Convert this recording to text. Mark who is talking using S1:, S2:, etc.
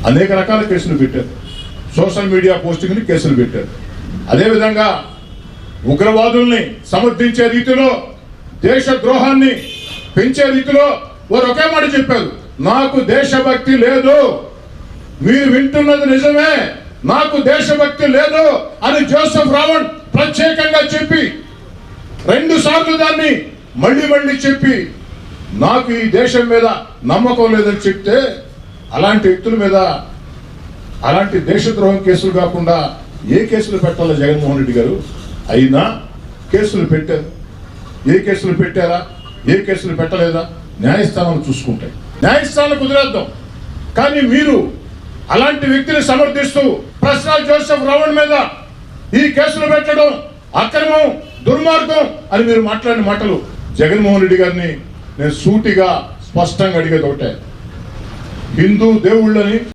S1: అనేక రకాల కేసులు పెట్టారు, సోషల్ మీడియా పోస్టింగ్ని కేసులు పెట్టారు. అదేవిధంగా ఉగ్రవాదుల్ని సమర్థించే రీతిలో, దేశద్రోహాన్ని పెంచే రీతిలో వారు ఒకే మాట చెప్పారు, నాకు దేశభక్తి లేదు. మీరు వింటున్నది నిజమే, నాకు దేశభక్తి లేదు అని జోసెఫ్ రావణ్ ప్రత్యేకంగా చెప్పి 2 సార్లు దాన్ని మళ్ళీ చెప్పి నాకు ఈ దేశం మీద నమ్మకం లేదని చెప్తే, అలాంటి వ్యక్తుల మీద అలాంటి దేశద్రోహం కేసులు కాకుండా ఏ కేసులు పెట్టాలో జగన్మోహన్ రెడ్డి గారు? అయినా కేసులు పెట్టారు. ఏ కేసులు పెట్టారా, ఏ కేసులు పెట్టలేదా న్యాయస్థానాలు చూసుకుంటాయి. న్యాయస్థానాలు కుదిరేద్దాం. కానీ మీరు అలాంటి వ్యక్తిని సమర్థిస్తూ ప్రసాద్ జోసెఫ్ రావణ్ మీద ఈ కేసులు పెట్టడం అక్రమం, దుర్మార్గం అని మీరు మాట్లాడిన మాటలు జగన్మోహన్ రెడ్డి గారిని నేను సూటిగా స్పష్టంగా అడిగేది ఒకటే, హిందూ దేవుళ్ళని